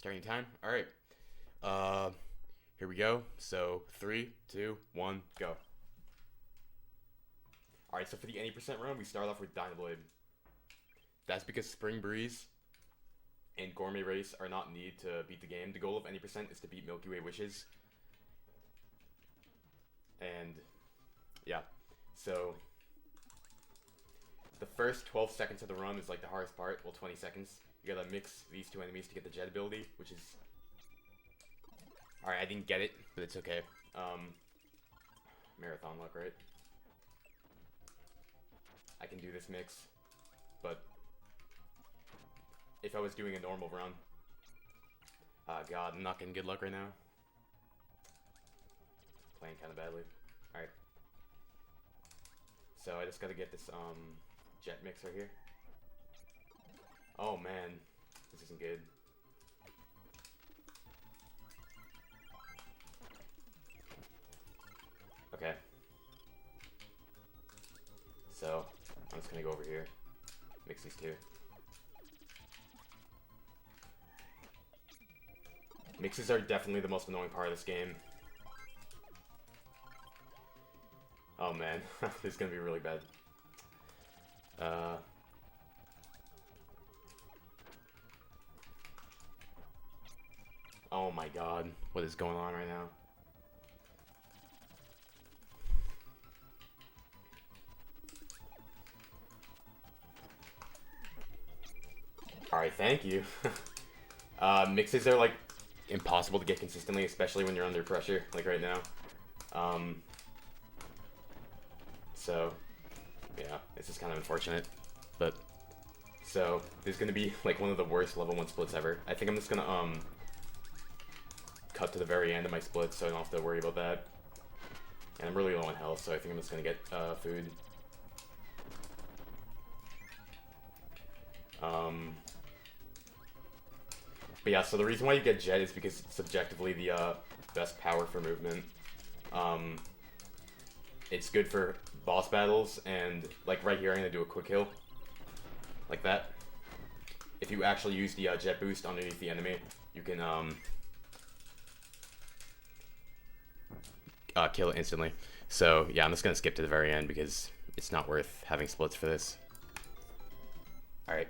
Starting time. All right. Uh, Here we go. So 3, 2, 1, go. All right. So for the 80% run, we start off with Dynablade. That's because Spring Breeze and Gourmet Race are not needed to beat the game. The goal of 80% is to beat Milky Way Wishes. And yeah. So the first 12 seconds of the run is like the hardest part. Well, 20 seconds. You gotta mix these two enemies to get the jet ability, which is... Alright, I didn't get it, but it's okay. Marathon luck, right? I can do this mix, but if I was doing a normal run... God, I'm not getting good luck right now. Playing kind of badly. Alright. So I just gotta get this, jet mix right here. Oh man, this isn't good. Okay. So, I'm just gonna go over here. Mix these two. Mixes are definitely the most annoying part of this game. Oh man, this is gonna be really bad. Oh my god, what is going on right now? Alright, thank you. Mixes are like impossible to get consistently, especially when you're under pressure, like right now. So, yeah, this is kind of unfortunate, but so this is gonna be like one of the worst level 1 splits ever. I think I'm just gonna cut to the very end of my split so I don't have to worry about that. And I'm really low on health, so I think I'm just gonna get food. But yeah, so the reason why you get jet is because it's subjectively the best power for movement. It's good for boss battles, and like right here I'm gonna do a quick kill. Like that. If you actually use the jet boost underneath the enemy, you can kill it instantly. So yeah, I'm just gonna skip to the very end because it's not worth having splits for this. Alright.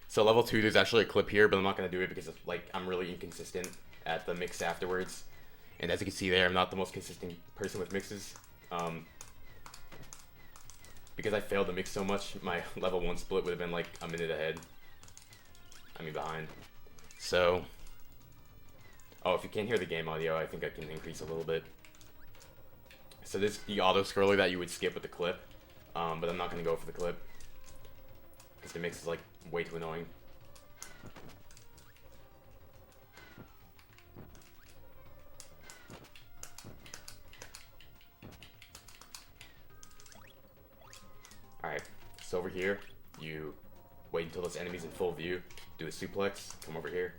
So level 2, there's actually a clip here, but I'm not gonna do it because like I'm really inconsistent at the mix afterwards. And as you can see there, I'm not the most consistent person with mixes. Because I failed to mix so much, my level 1 split would have been like a minute ahead. I mean behind. So, oh, if you can't hear the game audio, I think I can increase a little bit. So this is the auto scroller that you would skip with the clip, but I'm not gonna go for the clip because the mix is like way too annoying. Alright, so over here, you wait until this enemy's in full view, do a suplex, come over here,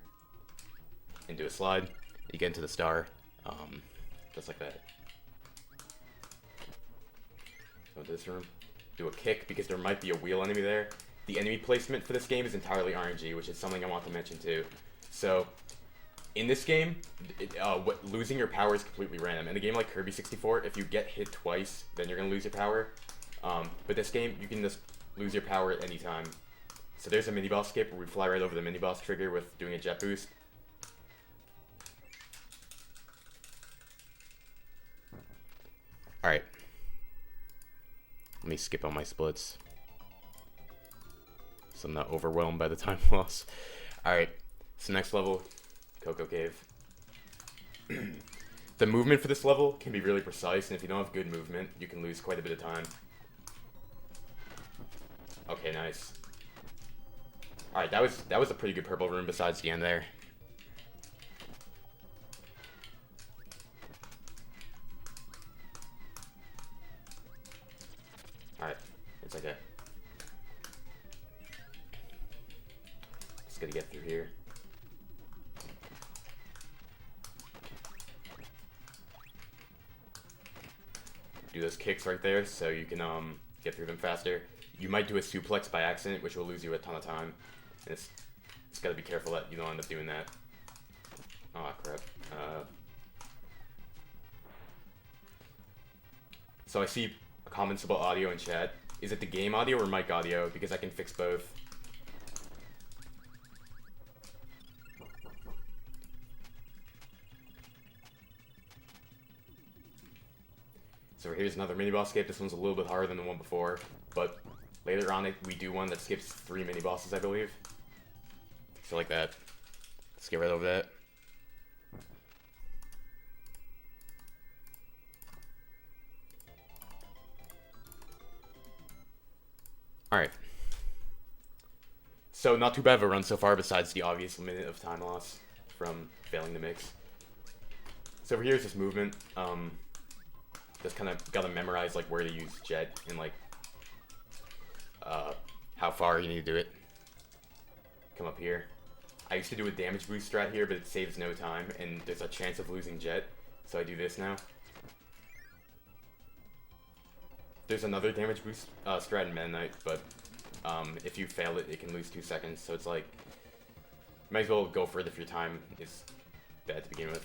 and do a slide. You get into the star, just like that. Go into this room, do a kick, because there might be a wheel enemy there. The enemy placement for this game is entirely RNG, which is something I want to mention too. So, in this game, losing your power is completely random. In a game like Kirby 64, if you get hit twice, then you're going to lose your power. But this game, you can just lose your power at any time. So there's a mini-boss skip where we fly right over the mini-boss trigger with doing a jet boost. Alright. Let me skip on my splits, so I'm not overwhelmed by the time loss. Alright, so next level, Cocoa Cave. The movement for this level can be really precise, and if you don't have good movement, you can lose quite a bit of time. Okay, nice. Alright, that was a pretty good purple room besides the end there. Alright, it's okay. Just gotta get through here. Do those kicks right there so you can get through them faster. You might do a suplex by accident, which will lose you a ton of time. And it's just gotta be careful that you don't end up doing that. Oh crap. So I see comments about audio in chat. Is it the game audio or mic audio? Because I can fix both. So here's another mini-boss skip. This one's a little bit harder than the one before, but later on we do one that skips 3 mini-bosses, I believe. So like that. Let's get right over that. Alright. So not too bad of a run so far besides the obvious minute of time loss from failing the mix. So over here is this movement. Just kind of gotta memorize like where to use jet and like how far you need to do it. Come up here. I used to do a damage boost strat here, but it saves no time and there's a chance of losing jet, so I do this now. There's another damage boost strat in Meta Knight, but if you fail it, it can lose 2 seconds, so it's like might as well go for it if your time is bad to begin with.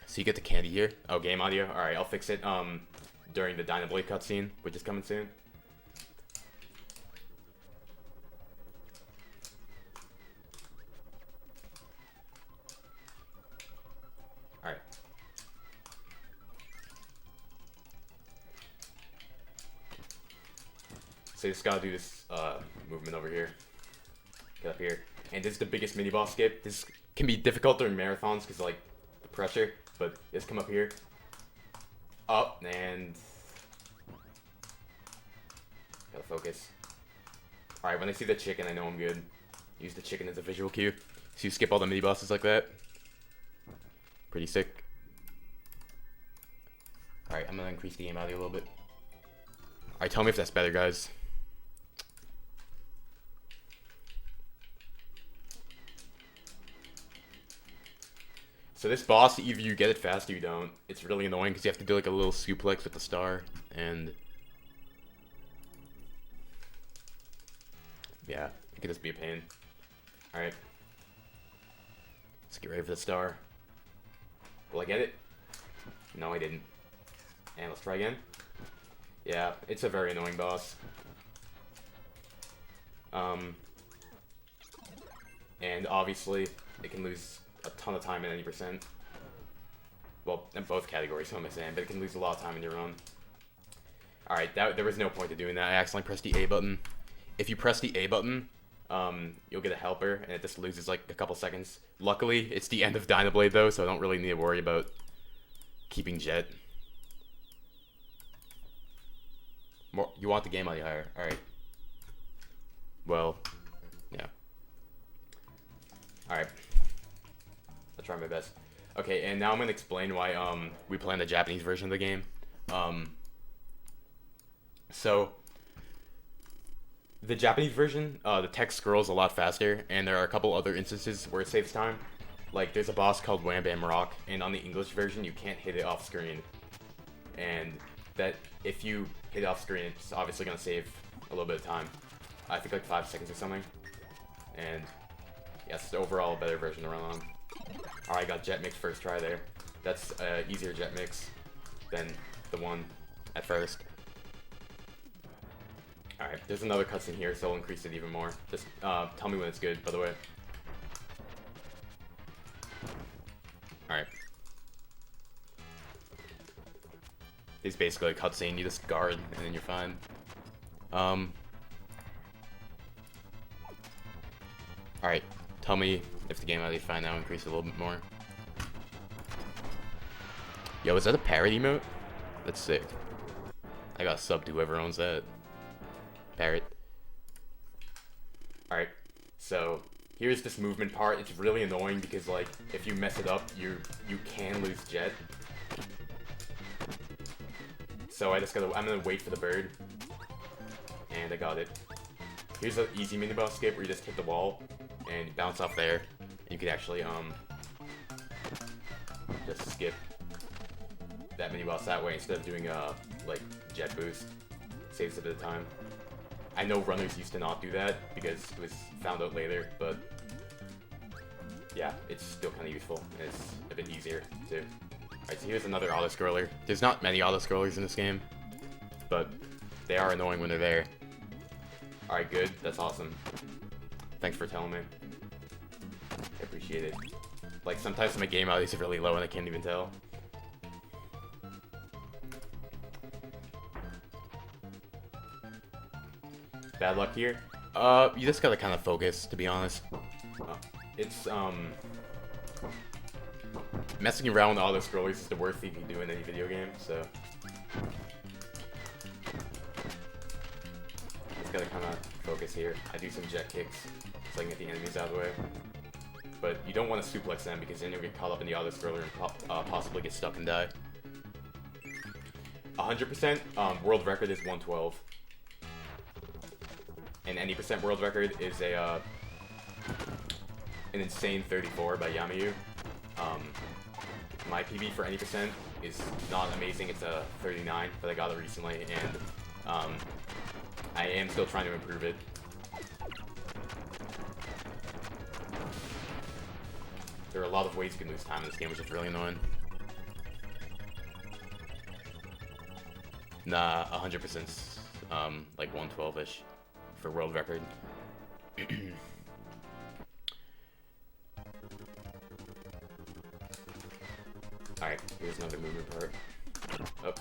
So you get the candy here. Oh, game audio. All right, I'll fix it during the Dynablade cutscene, which is coming soon. All right. So you just gotta do this movement over here. Get up here, and this is the biggest mini boss skip. This can be difficult during marathons because like the pressure. But just come up here, up, and gotta focus. Alright, when I see the chicken, I know I'm good. Use the chicken as a visual cue. So you skip all the mini bosses like that. Pretty sick. Alright, I'm gonna increase the game audio a little bit. Alright, tell me if that's better, guys. So this boss, either you get it fast or you don't. It's really annoying because you have to do like a little suplex with the star, and yeah, it could just be a pain. Alright. Let's get ready for the star. Will I get it? No, I didn't. And let's try again. Yeah, it's a very annoying boss. And obviously, it can lose a ton of time at any percent. Well, in both categories, so I'm saying, but it can lose a lot of time in your own. Alright, there was no point to doing that. I accidentally pressed the A button. If you press the A button, you'll get a helper, and it just loses like a couple seconds. Luckily, it's the end of Dynablade though, so I don't really need to worry about keeping jet. You want the game audio higher. Alright. Well, yeah. Alright. I'll try my best. Okay, and now I'm gonna explain why we play on the Japanese version of the game. So the Japanese version, the text scrolls a lot faster, and there are a couple other instances where it saves time. Like there's a boss called Wham Bam Rock, and on the English version you can't hit it off screen. And that if you hit it off screen, it's obviously gonna save a little bit of time. I think like 5 seconds or something. And yes, overall a better version to run on. Alright, I got jet mix first try there. That's easier jet mix than the one at first. Alright, there's another cutscene here, so I'll increase it even more. Just tell me when it's good, by the way. Alright. It's basically a cutscene, you just guard, and then you're fine. Alright, tell me if the game audio is fine now, increase it a little bit more. Yo, is that a parrot emote? That's sick. I got sub to whoever owns that. Parrot. Alright, so here's this movement part. It's really annoying because like if you mess it up, you can lose jet. So I'm gonna wait for the bird. And I got it. Here's an easy mini boss skip where you just hit the wall and you bounce off there. And you can actually just skip that mini boss that way instead of doing like jet boost. Saves a bit of time. I know runners used to not do that because it was found out later, but yeah, it's still kind of useful, and it's a bit easier, too. Alright, so here's another auto-scroller. There's not many auto-scrollers in this game, but they are annoying when they're there. Alright, good. That's awesome. Thanks for telling me. I appreciate it. Like, sometimes my game audio is really low and I can't even tell. Bad luck here? You just gotta kind of focus, to be honest. It's, messing around with auto-scrollers is the worst thing you can do in any video game, so... Just gotta kind of focus here. I do some jet kicks, so I can get the enemies out of the way. But you don't want to suplex them, because then you'll get caught up in the auto-scroller and possibly get stuck and die. 100% world record is 112. And any percent world record is an insane 34 by Yamayu. My PB for any percent is not amazing. It's a 39, but I got it recently, and I am still trying to improve it. There are a lot of ways you can lose time in this game, which is really annoying. Nah, 100%'s like 112-ish for world record. Alright, here's another movement part. Oh,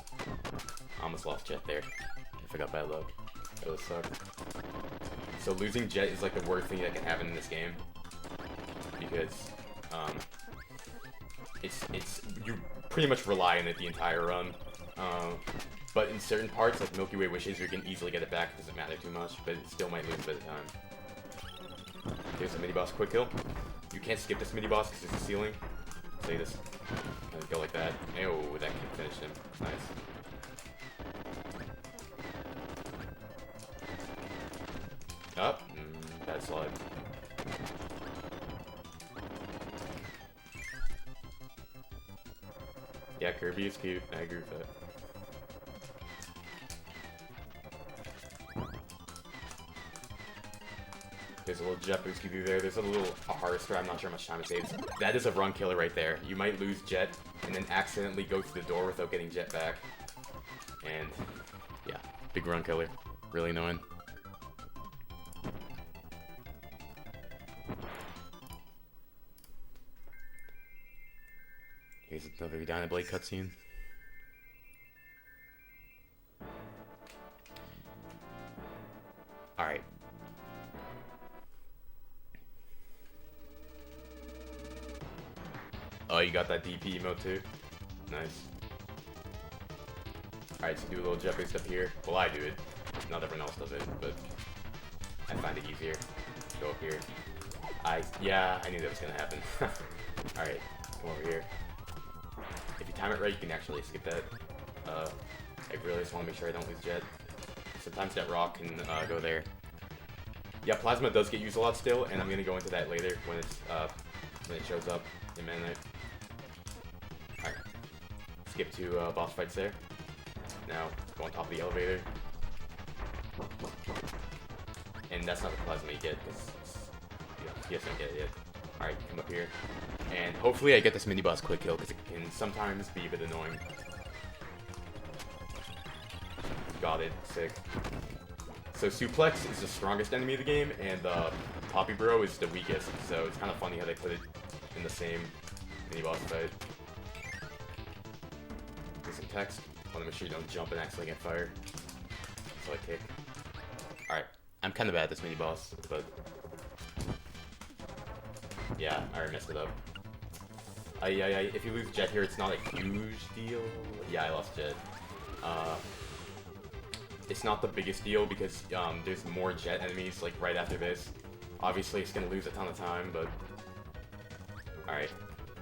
almost lost Jet there. I forgot bad luck. That would suck. So losing Jet is like the worst thing that can happen in this game, because you pretty much rely on it the entire run. But in certain parts, like Milky Way Wishes, you can easily get it back. It doesn't matter too much, but it still might lose a bit of time. Here's a mini-boss quick kill. You can't skip this mini-boss because it's a ceiling. So you just kind of go like that. Oh, that kick finished him. Nice. Up. Bad slide. Yeah, Kirby is cute. I agree with that. There's a little jet boost you do there. There's a harvester. I'm not sure how much time it saves. That is a run killer right there. You might lose Jet and then accidentally go through the door without getting Jet back. And yeah, big run killer. Really annoying. Here's another Dynablade cutscene. Alright. Oh, you got that DP emote too? Nice. Alright, so do a little jet boost up here. Well, I do it. Not everyone else does it, but I find it easier. Go up here. Yeah, I knew that was gonna happen. Alright, come over here. If you time it right, you can actually skip that. I really just want to make sure I don't lose Jet. Sometimes that rock can go there. Yeah, Plasma does get used a lot still, and I'm gonna go into that later when it shows up in Meta Knight. Alright. Skip to boss fights there. Now, go on top of the elevator. And that's not the Plasma you get, because you just don't get it yet. Alright, come up here. And hopefully I get this mini-boss quick kill, because it can sometimes be a bit annoying. Got it. Sick. So Suplex is the strongest enemy of the game, and Poppy Bro is the weakest, so it's kind of funny how they put it in the same mini-boss fight. Get some text. Want to make sure you don't jump and accidentally get fired. So I kick. Alright, I'm kind of bad at this mini-boss, but... yeah, I already messed it up. If you lose Jet here, it's not a huge deal. Yeah, I lost Jet. It's not the biggest deal because there's more Jet enemies like right after this. Obviously, it's gonna lose a ton of time, but alright.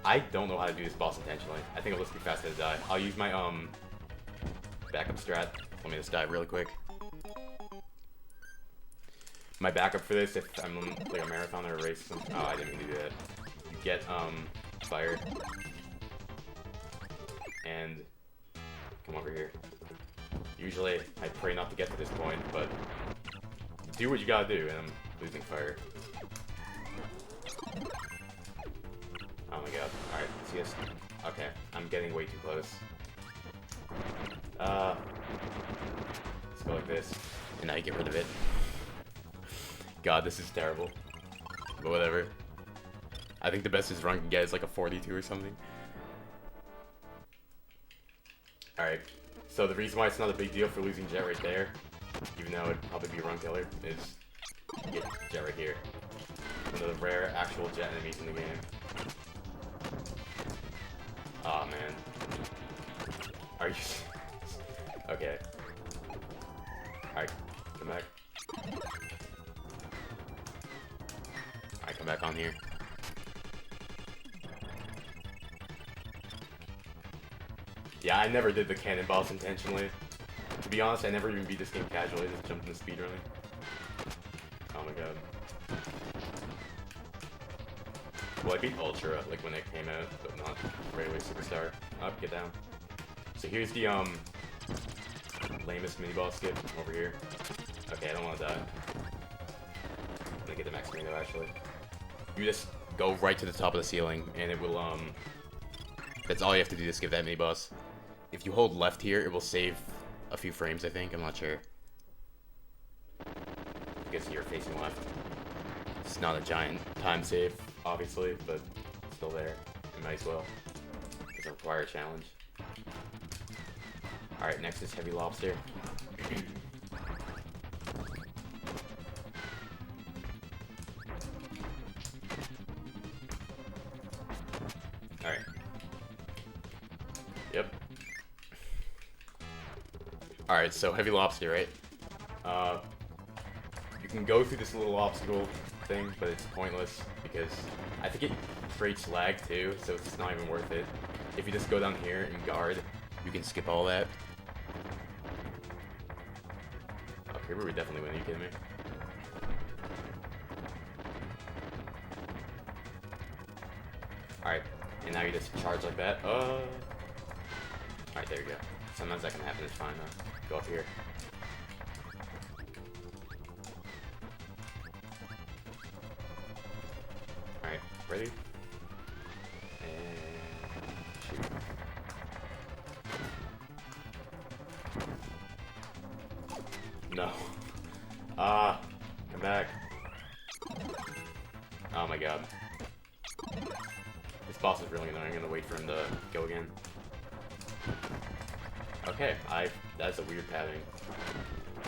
I don't know how to do this boss intentionally. I think I'll just be fast to die. I'll use my backup strat. Let me just die really quick. My backup for this, if I'm like a marathon or a race, oh, I didn't mean to do that. You get fired and come over here. Usually, I pray not to get to this point, but do what you gotta do, and I'm losing fire. See this? Okay, I'm getting way too close. Let's go like this, and now you get rid of it. God, this is terrible. But whatever. I think the best his run can get is like a 42 or something. Alright, so the reason why it's not a big deal for losing Jet right there, even though it'd probably be a run killer, is you get Jet right here. One of the rare actual Jet enemies in the game. Aw, man. Are you serious? Okay. Alright, come back. Alright, come back on here. Yeah, I never did the cannonballs intentionally. To be honest, I never even beat this game casually. I just jumped in the speedrunning. Oh my god. Well, I beat Ultra, like, when it came out, but not Railway Superstar. Up, get down. So here's the, lamest mini-boss skip over here. Okay, I don't want to die. I'm gonna get the max mini, actually. You just go right to the top of the ceiling, and it will, that's all you have to do to skip that mini-boss. If you hold left here, it will save a few frames, I think. I'm not sure. Because you're facing left. It's not a giant time save, obviously, but it's still there. It might as well. It's a required challenge. Alright, next is Heavy Lobster. Alright. Yep. Alright, so Heavy Lobster, right? You can go through this little obstacle thing, but it's pointless because I think it creates lag too, so it's not even worth it. If you just go down here and guard, you can skip all that. Oh, Kirby would definitely win, are you kidding me? Alright, and now you just charge like that. Alright, there you go. Sometimes that can happen, it's fine though. Go up here. Alright, ready? And shoot. No. Come back. Oh my god. This boss is really annoying. I'm gonna wait for him to go again. Okay, that's a weird pattern.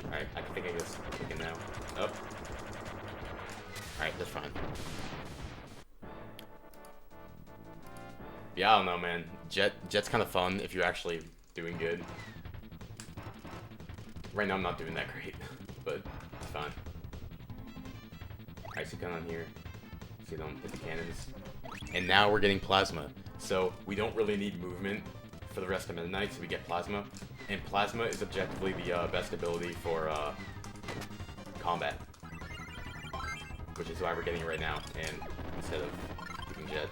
Alright, I think I just kick him now. Up. Alright, that's fine. Yeah, I don't know, man. Jet's kind of fun if you're actually doing good. Right now I'm not doing that great, but it's fine. Alright, so come on here. See them hit the cannons. And now we're getting Plasma. So we don't really need movement for the rest of the night, so we get Plasma. And Plasma is objectively the best ability for combat. Which is why we're getting it right now, and instead of using Jet.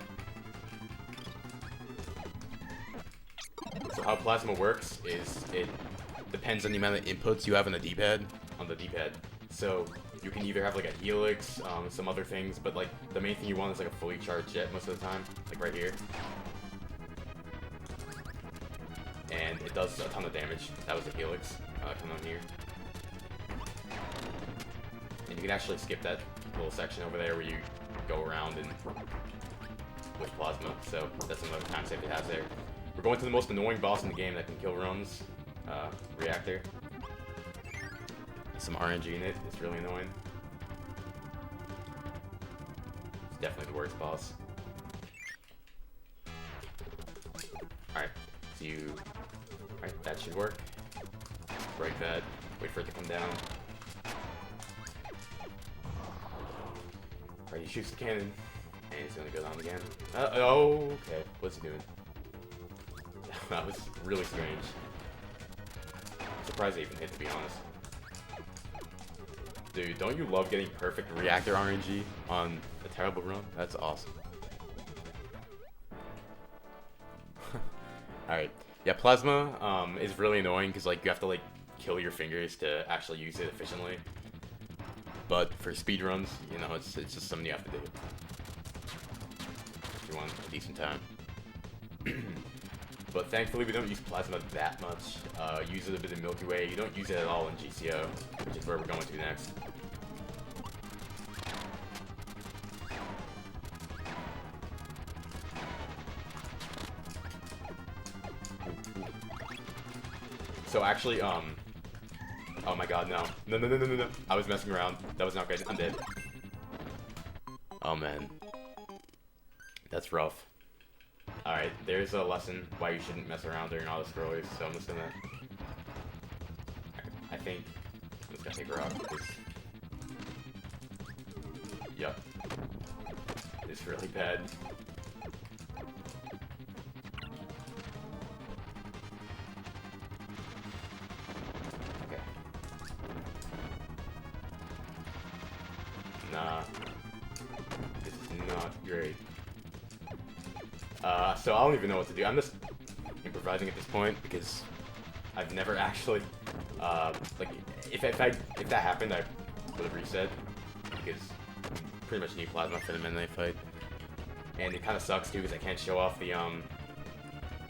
So how Plasma works is it depends on the amount of inputs you have on the D-pad. So you can either have like a Helix, some other things, but like the main thing you want is like a fully charged Jet most of the time, like right here. And it does a ton of damage. That was a Helix. Come on here. And you can actually skip that little section over there where you go around and with Plasma. So that's another time save it has there. We're going to the most annoying boss in the game that can kill runs. Reactor. Some RNG in it. It's really annoying. It's definitely the worst boss. Alright, so you... Alright, that should work. Break that. Wait for it to come down. Alright, he shoots the cannon. And he's gonna go down again. Oh, okay. What's he doing? That was really strange. I'm surprised they even hit, to be honest. Dude, don't you love getting perfect reactor RNG on a terrible run? That's awesome. Alright. Yeah, Plasma is really annoying because like you have to like kill your fingers to actually use it efficiently. But for speedruns, you know, it's just something you have to do if you want a decent time. But thankfully we don't use plasma that much. Use it a bit in Milky Way. You don't use it at all in GCO, which is where we're going to next. So actually, oh my god, no. No. I was messing around. That was not good. I'm dead. Oh man. That's rough. Alright, there's a lesson why you shouldn't mess around during auto-scrollers, so I'm just gonna... I think... I'm just gonna take her out, because... Yup. It's really bad. Okay. Nah. This is not great. So I don't even know what to do. I'm just improvising at this point because I've never actually, like, if that happened, I would have reset because I pretty much need plasma for the Mennonite fight, and it kind of sucks too because I can't show off the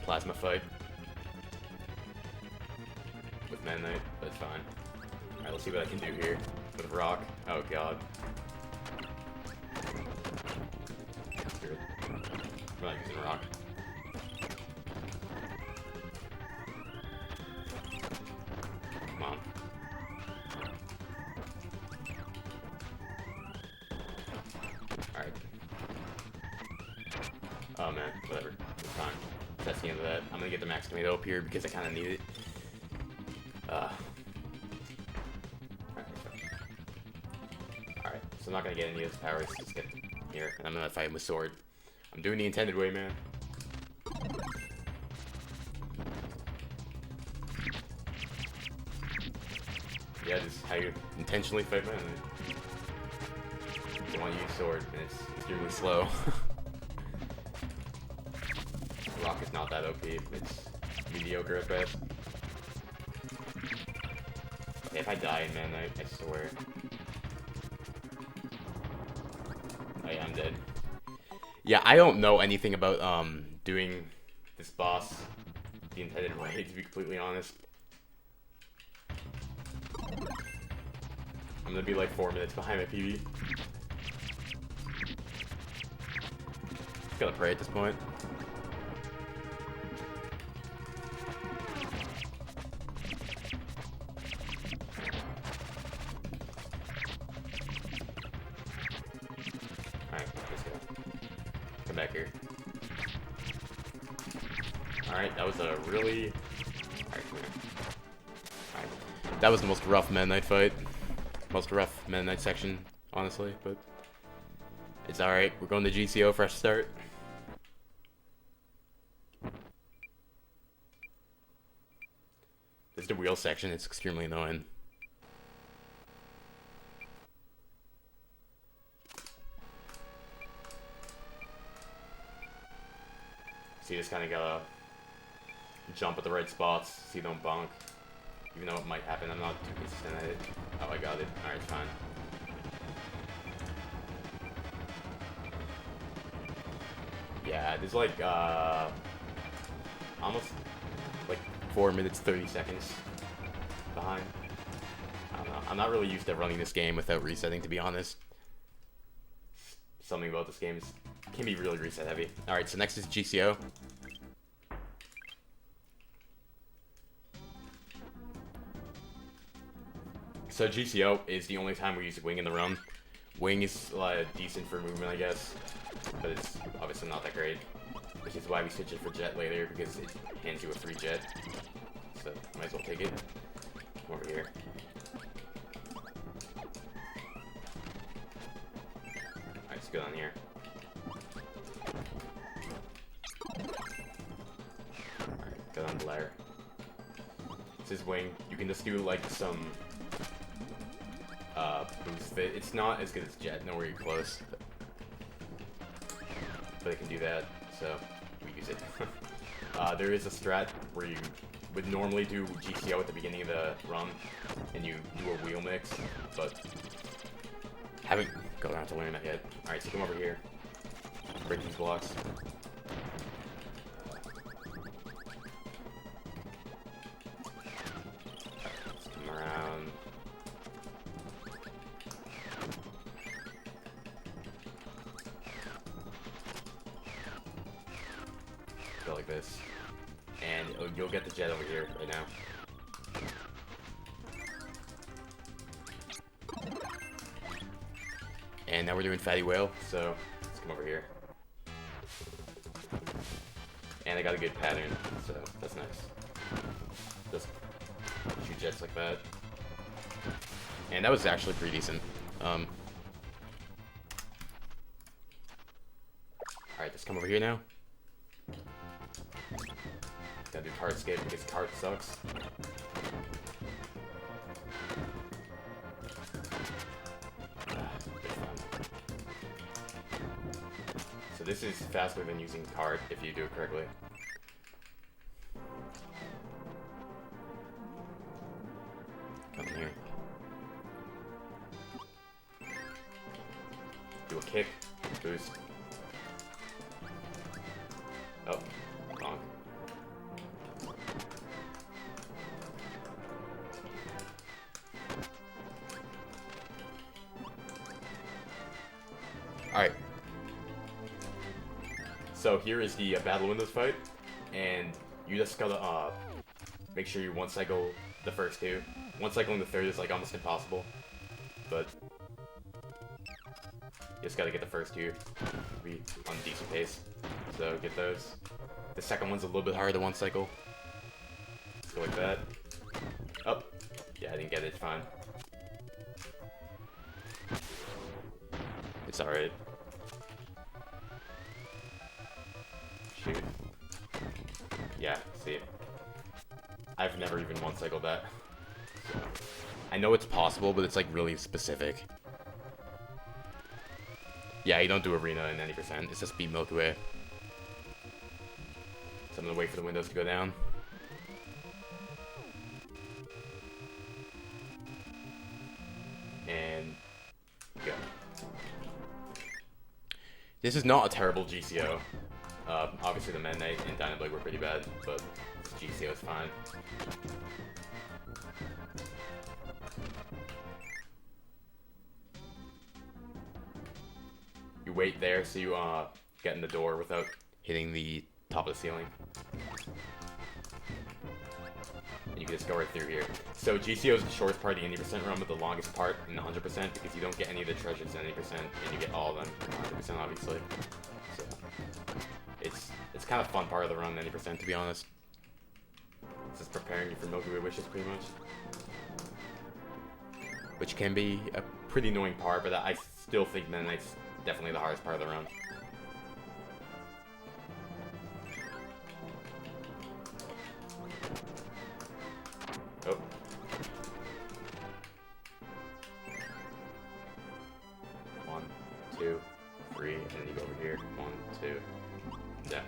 plasma fight with Mennonite, but it's fine. All right, let's see what I can do here with rock. Oh god. I'm not using rock. Come on. Alright. Oh man, whatever. It's fine. That's the end of that. I'm gonna get the max tomato up here because I kinda need it. Alright, so I'm not gonna get any of his powers. Just get here, and I'm gonna fight him with sword. I'm doing the intended way, man. Yeah, just how you intentionally fight man. You want to use sword, and it's extremely slow. Rock is not that OP. It's mediocre at best. Okay, if I die in man, I swear. Oh yeah, I'm dead. Yeah, I don't know anything about doing this boss the intended way, to be completely honest. I'm gonna be like 4 minutes behind my PB. Just gotta pray at this point. Alright, let's go. Come back here. Alright, that was a really... Alright, come here. Alright. That was the most rough Mennonite fight. Most rough Mennonite section, honestly, but... It's alright, we're going to GCO, fresh start. This is the wheel section, it's extremely annoying. So you just kind of gotta jump at the right spots so you don't bonk. Even though it might happen, I'm not too consistent at it. Oh, I got it. Alright, fine. Yeah, there's like, almost like 4 minutes, 30 seconds behind. I don't know. I'm not really used to running this game without resetting, to be honest. Something about this game can be really reset heavy. Alright, so next is GCO. So GCO is the only time we use Wing in the run. Wing is decent for movement, I guess, but it's obviously not that great. Which is why we switch it for Jet later, because it hands you a free Jet. So might as well take it. Come over here. Alright, let's go down here. Alright, go down the ladder. This is Wing. You can just do like some boost fit. It's not as good as Jet, nowhere close. But it can do that, so we use it. There is a strat where you would normally do GCO at the beginning of the run, and you do a wheel mix, but haven't got around to learning that yet. Alright, so come over here. Break these blocks. this. And you'll get the jet over here right now. And now we're doing Fatty Whale, so let's come over here. And I got a good pattern, so that's nice. Just shoot jets like that. And that was actually pretty decent. Alright, let's come over here now. Gotta do card escape because card sucks. So this is faster than using card if you do it correctly. Come in here. Do a kick, boost. Oh, wrong. Alright. So here is the Battle Windows fight, and you just gotta make sure you one cycle the first two. One cycling the third is like almost impossible, but you just gotta get the first two to be on decent pace. So get those. The second one's a little bit harder to one cycle. Let's go like that. Oh, yeah, I didn't get it. It's fine. It's alright. Shoot. Yeah, see. I've never even one cycled that. So, I know it's possible, but it's like really specific. Yeah, you don't do arena in any %. It's just beat Milky Way. So I'm gonna wait for the windows to go down. And go. This is not a terrible GCO. Obviously the Meta Knight and Dynablade were pretty bad, but GCO is fine. You wait there so you get in the door without hitting the top of the ceiling. And you can just go right through here. So GCO is the shortest part of the 80% run, but the longest part in the 100% because you don't get any of the treasures in 80% and you get all of them in 100% obviously. So it's kind of fun part of the run 90% to be honest. It's just preparing you for Milky Way wishes pretty much. Which can be a pretty annoying part, but I still think Meta Knight's definitely the hardest part of the run. Oh. One, two, three, and then you go over here. One, two. Yeah.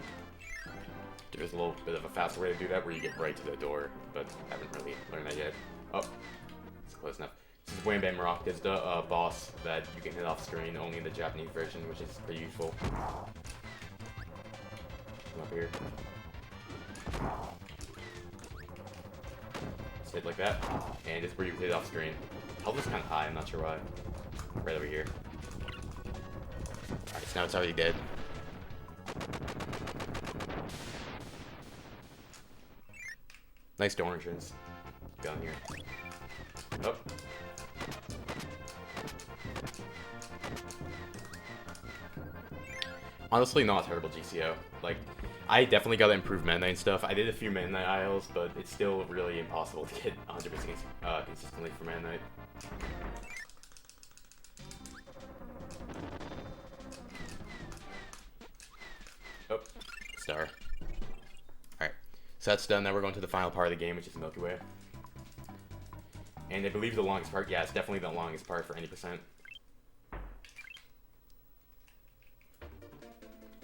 There's a little bit of a faster way to do that where you get right to the door, but I haven't really learned that yet. Oh. It's close enough. This is Wham Bam Rock. It's the boss that you can hit off screen only in the Japanese version, which is pretty useful. Come up here. Just hit like that, and it's where you hit off screen. Health is kind of high, I'm not sure why. Right over here. Alright, so now it's already dead. Nice door entrance. Down here. Oh. Honestly, not a terrible GCO. Like, I definitely gotta improve Meta Knight and stuff. I did a few Meta Knight aisles, but it's still really impossible to get 100% consistently for Meta Knight. Oh, star. Alright, so that's done. Now we're going to the final part of the game, which is Milky Way. And I believe the longest part, yeah, it's definitely the longest part for any %.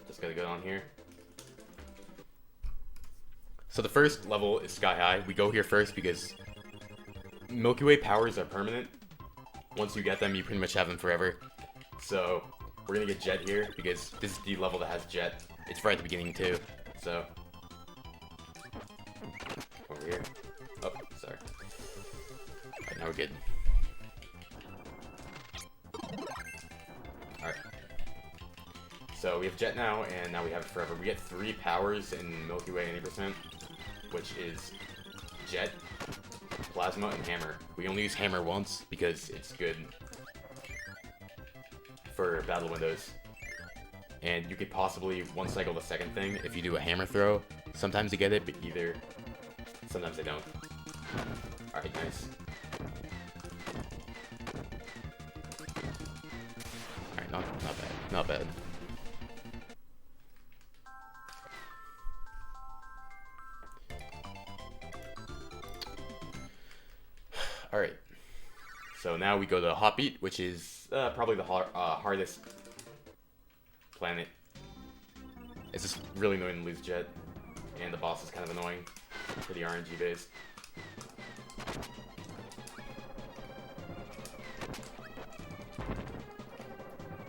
Just gotta go on here. So the first level is sky high. We go here first because Milky Way powers are permanent. Once you get them, you pretty much have them forever. So we're gonna get Jet here because this is the level that has Jet. It's right at the beginning too. So over here. Oh, sorry. Alright, now we're good. Alright. So we have Jet now, and now we have it forever. We get 3 powers in Milky Way 80%, which is Jet, Plasma, and Hammer. We only use Hammer once because it's good for battle windows. And you could possibly one-cycle the second thing if you do a Hammer throw. Sometimes you get it, but sometimes they don't. Alright, nice. Alright, not bad. Not bad. Alright. So now we go to Hotbeat, which is probably the hardest planet. It's just really annoying to lose Jet. And the boss is kind of annoying. Pretty RNG based.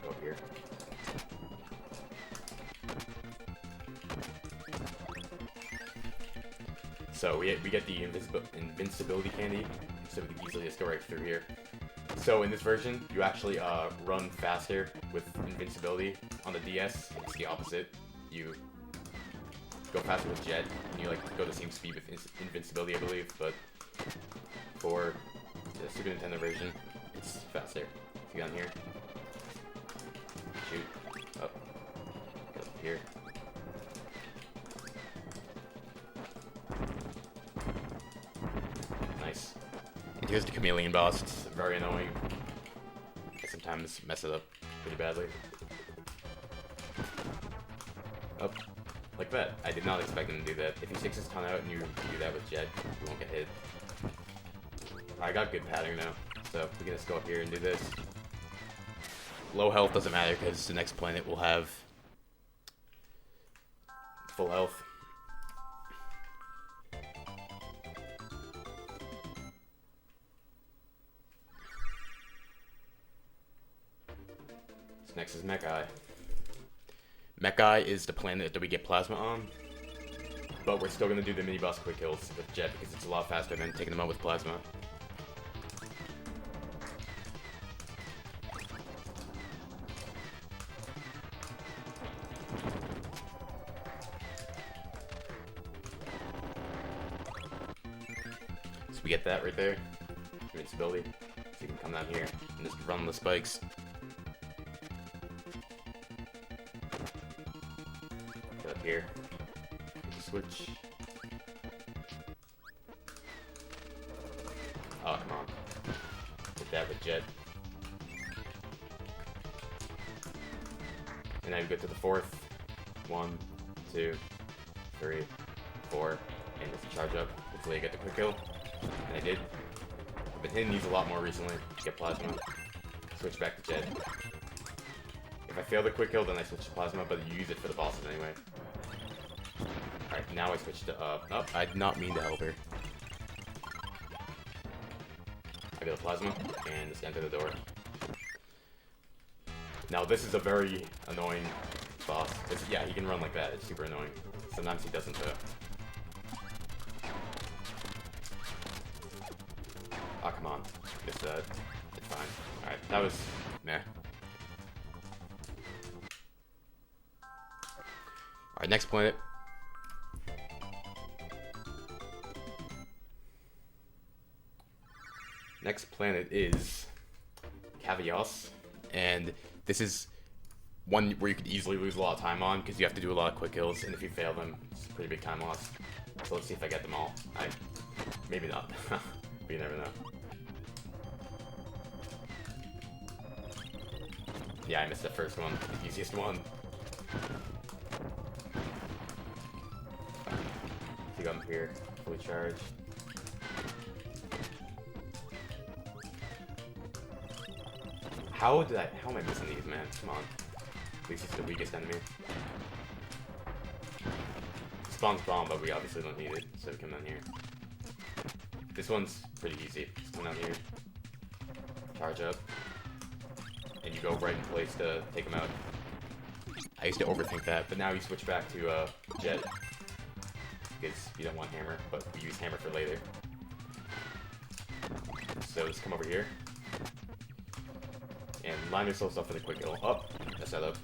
Go up here. So we get the invincibility candy, so we can easily just go right through here. So in this version, you actually run faster with invincibility. On the DS, it's the opposite. You go faster with Jet, and you like go the same speed with invincibility, I believe. But for the Super Nintendo version, it's faster. See down here, shoot up, get up here. Nice. And here's the chameleon boss. It's very annoying. I sometimes mess it up pretty badly. Up. Like that. I did not expect him to do that. If he sticks his tongue out and you do that with Jet, you won't get hit. I got good pattern now, so we can just go up here and do this. Low health doesn't matter because the next planet will have full health. So next is Mech-Eye. Mech-Eye is the planet that we get Plasma on, but we're still going to do the mini-boss quick kills with Jet because it's a lot faster than taking them out with Plasma. So we get that right there, invincibility, so you can come down here and just run the spikes. Here. Switch. Oh, come on. Hit that with Jet. And now you get to the 4th. 1, 2, 3, 4. And just charge up. Hopefully I get the quick kill. And I did. I've been hitting these a lot more recently to get Plasma. Switch back to Jet. If I fail the quick kill, then I switch to Plasma, but you use it for the bosses anyway. Alright, now I switch to oh, I did not mean to help her. I get a Plasma, and just enter the door. Now this is a very annoying boss. Yeah, he can run like that, it's super annoying. Sometimes he doesn't Oh, come on. It's fine. Alright, that was meh. Alright, next planet. Next planet is Kaons, and this is one where you could easily lose a lot of time on because you have to do a lot of quick kills, and if you fail them, it's a pretty big time loss. So let's see if I get them all. Maybe not, but you never know. Yeah, I missed the first one, the easiest one. So you got him here, fully charged. How am I missing these, man? Come on. At least it's the weakest enemy. Spawns bomb, but we obviously don't need it, so we come down here. This one's pretty easy. Just come down here. Charge up. And you go right in place to take him out. I used to overthink that, but now you switch back to Jet. Because you don't want Hammer, but we use Hammer for later. So just come over here. And line yourself up for the quick kill. Up. That's that up.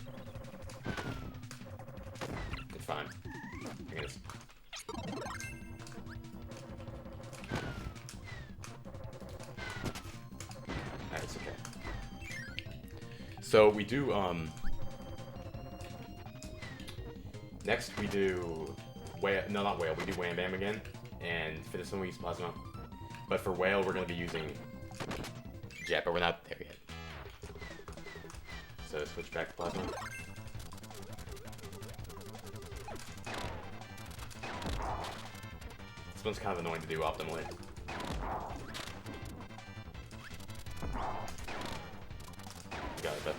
It's fine. I guess. Alright, it's okay. So we do, next we do Whale, no, not Whale, we do Wham Bam again, and for this one we use Plasma. But for Whale, we're going to be using Jet, but we're not there yet. So switch back to Plasma. This one's kind of annoying to do optimally. Got it, but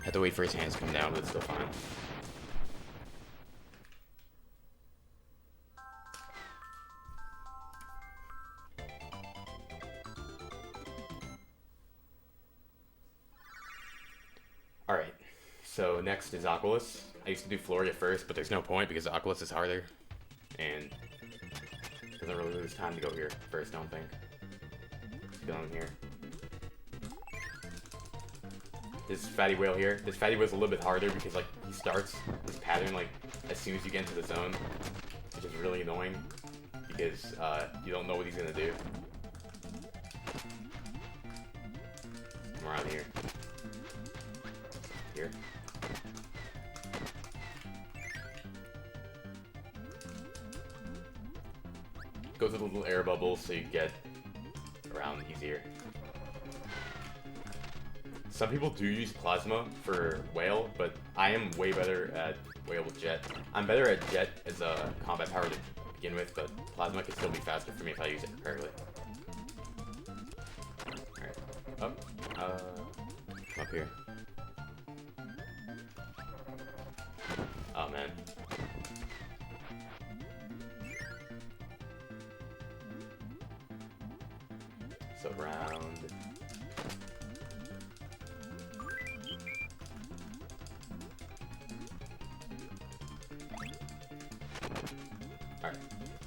had to wait for his hands to come down, but it's still fine. Alright, so next is Oculus. I used to do Floria first, but there's no point because Oculus is harder. And doesn't really lose time to go here first, I don't think. Going here. This Fatty Whale here. This Fatty Whale's a little bit harder because like he starts this pattern like as soon as you get into the zone, which is really annoying because you don't know what he's gonna do. Come around here. Here. Goes with a little air bubble so you get around easier. Some people do use Plasma for Whale, but I am way better at Whale with Jet. I'm better at Jet as a combat power to begin with, but Plasma can still be faster for me if I use it correctly. Alright, up here. Oh man. So round. Alright,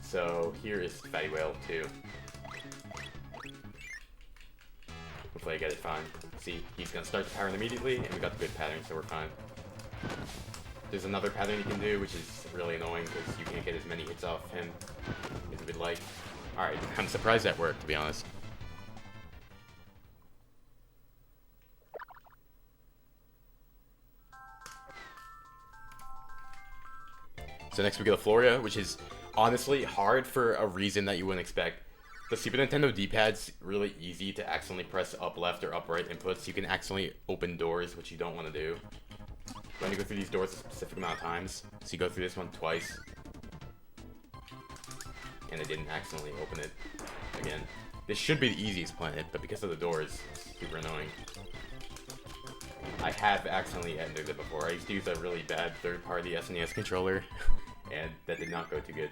so here is Fatty Whale 2. Hopefully I get it fine. See, he's gonna start the pattern immediately, and we got the good pattern, so we're fine. There's another pattern you can do, which is really annoying because you can't get as many hits off him as you would like. Alright, I'm surprised that worked, to be honest. So next we get a Floria, which is honestly hard for a reason that you wouldn't expect. The Super Nintendo D-pad's really easy to accidentally press up left or up right inputs. You can accidentally open doors, which you don't want to do. You want to go through these doors a specific amount of times. So you go through this one twice. And I didn't accidentally open it again. This should be the easiest planet, but because of the doors, it's super annoying. I have accidentally entered it before. I used to use a really bad third-party SNES controller, and that did not go too good.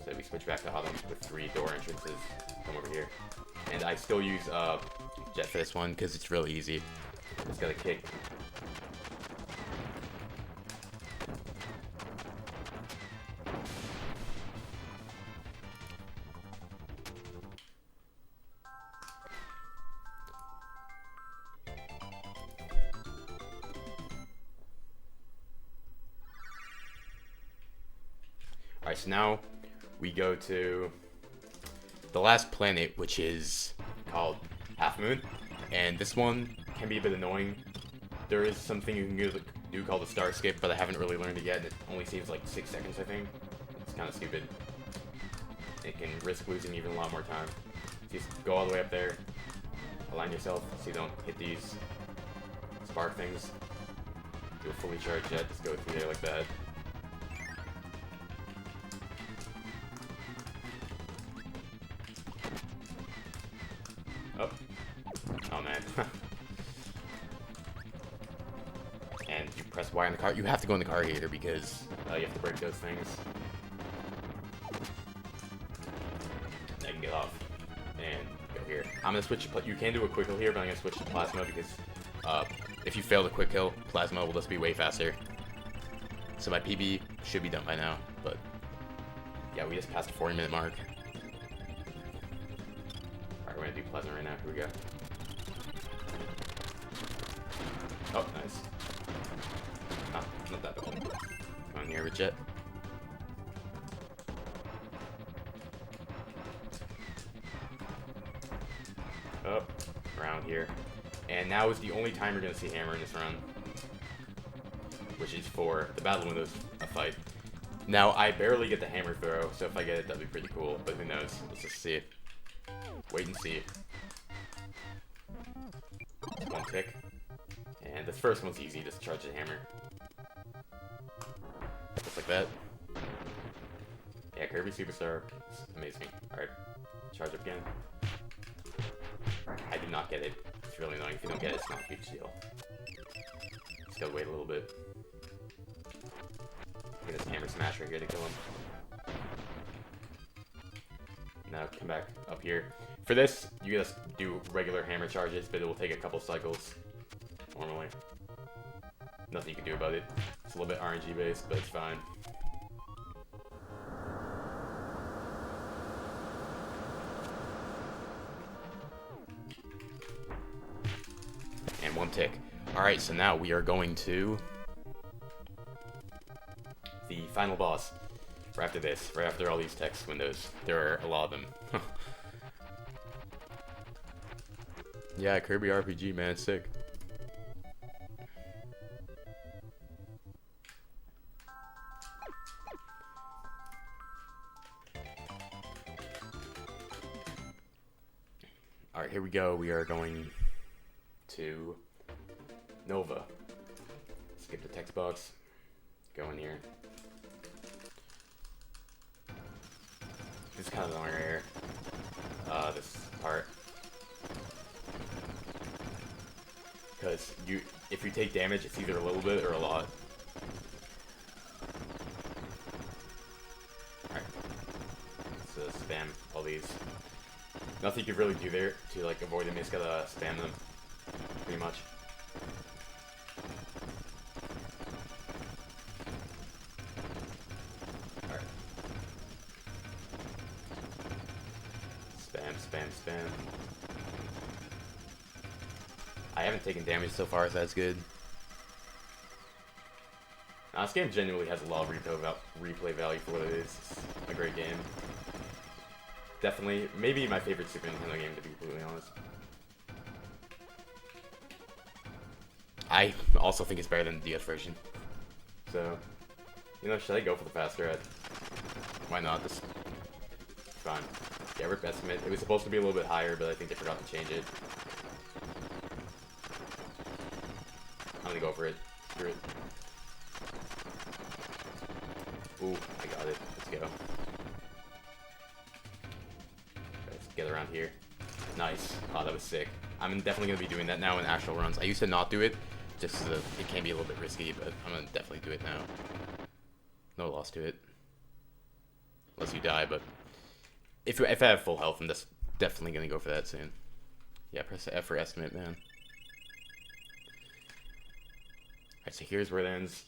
So we switch back to Autumn with 3 door entrances. Come over here. And I still use Jet for this one, because it's really easy. Just gotta kick. Alright, so now we go to the last planet, which is called Half Moon. And this one can be a bit annoying. There is something you can do called a star skip, but I haven't really learned it yet. It only saves like 6 seconds, I think. It's kind of stupid. It can risk losing even a lot more time. Just go all the way up there, align yourself so you don't hit these spark things. Do a fully charged jet, just go through there like that. Oh man. And you press Y on the car. You have to go in the car here because you have to break those things. I can get off and go here. I'm gonna switch. You can do a quick kill here, but I'm gonna switch to Plasma because if you fail the quick kill, Plasma will just be way faster. So my PB should be done by now, but yeah, we just passed the 40-minute mark. Alright, we're gonna do Plasma right now. Here we go. hurt yet. Up, around here. And now is the only time you're going to see Hammer in this run. Which is for the Battle Windows fight. Now, I barely get the Hammer throw, so if I get it, that'd be pretty cool. But who knows? Let's just see. Wait and see. One tick. And this first one's easy, just charge the Hammer. Just like that. Yeah, Kirby Superstar. It's amazing. Alright. Charge up again. I did not get it. It's really annoying. If you don't get it, it's not a huge deal. Just gotta wait a little bit. Get this Hammer Smash right here to kill him. Now come back up here. For this, you just do regular hammer charges, but it will take a couple cycles. Normally. Nothing you can do about it. It's a little bit RNG based, but it's fine. And one tick. Alright, so now we are going to the final boss. Right after this, right after all these text windows. There are a lot of them. Yeah, Kirby RPG, man, it's sick. Alright, here we go. We are going to Nova. Skip the text box. Go in here. It's kind of annoying right here. This part. Because if you take damage, it's either a little bit or a lot. Alright. So spam all these. Nothing you can really do there to like avoid them, you just gotta spam them. Pretty much. Spam. I haven't taken damage so far, so that's good. Now, this game genuinely has a lot of replay value for what it is. It's a great game. Definitely, maybe my favorite Super Nintendo game, to be completely honest. I also think it's better than the DS version. So, you know, should I go for the fast strat? Why not? This fine. Yeah, rip estimate. It was supposed to be a little bit higher, but I think they forgot to change it. I'm gonna go for it. Screw it. Ooh, I got it. Let's go. Let's get around here. Nice. Oh, that was sick. I'm definitely gonna be doing that now in actual runs. I used to not do it, just so it can be a little bit risky, but I'm gonna definitely do it now. No loss to it. Unless you die, but if I have full health, I'm just definitely gonna go for that soon. Yeah, press F for estimate, man. Alright, so here's where it ends.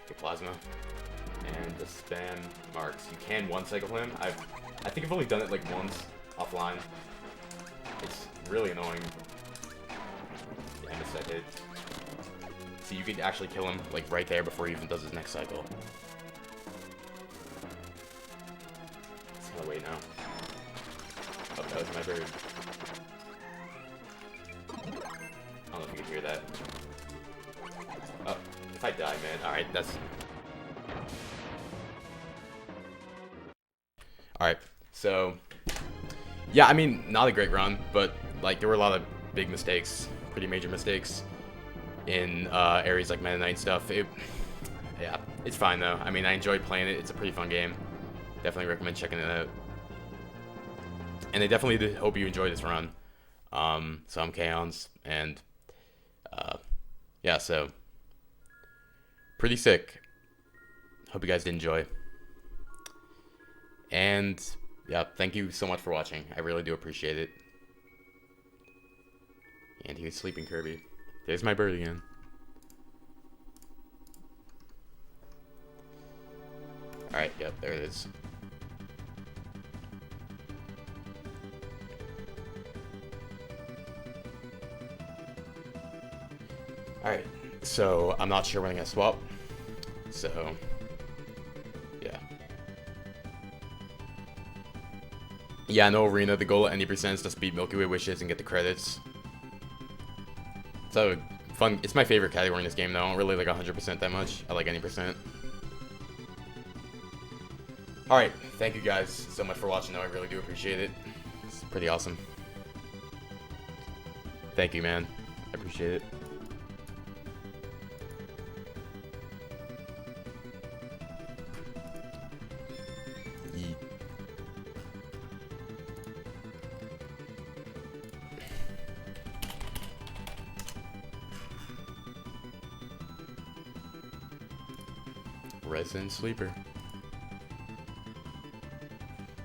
The plasma. And the spam marks. You can one-cycle him. I think I've only done it like once offline. It's really annoying. Yeah, I missed that hit. So you could actually kill him like right there before he even does his next cycle. Wait now. Oh, that was my bird. I don't know if you can hear that. Oh, if I die, man. Alright, that's... Alright, so... Yeah, I mean, not a great run, but, like, there were a lot of big mistakes. Pretty major mistakes in areas like Meta Knight stuff. Yeah, it's fine, though. I mean, I enjoyed playing it. It's a pretty fun game. Definitely recommend checking it out. And I definitely hope you enjoy this run. So I'm Kaons, and yeah, so pretty sick. Hope you guys did enjoy. And yeah, thank you so much for watching. I really do appreciate it. And here's Sleeping Kirby. There's my bird again. Alright, yep, there it is. Alright, so I'm not sure when I'm gonna swap. So, yeah. Yeah, no arena. The goal at any percent is to beat Milky Way wishes and get the credits. So fun. It's my favorite category in this game, though. I don't really like 100% that much. I like any percent. Alright, thank you guys so much for watching, though. I really do appreciate it. It's pretty awesome. Thank you, man. I appreciate it. Yeet. Resident Sleeper.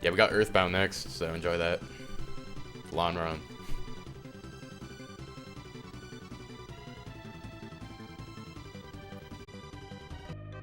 Yeah, we got Earthbound next, so enjoy that. Long run.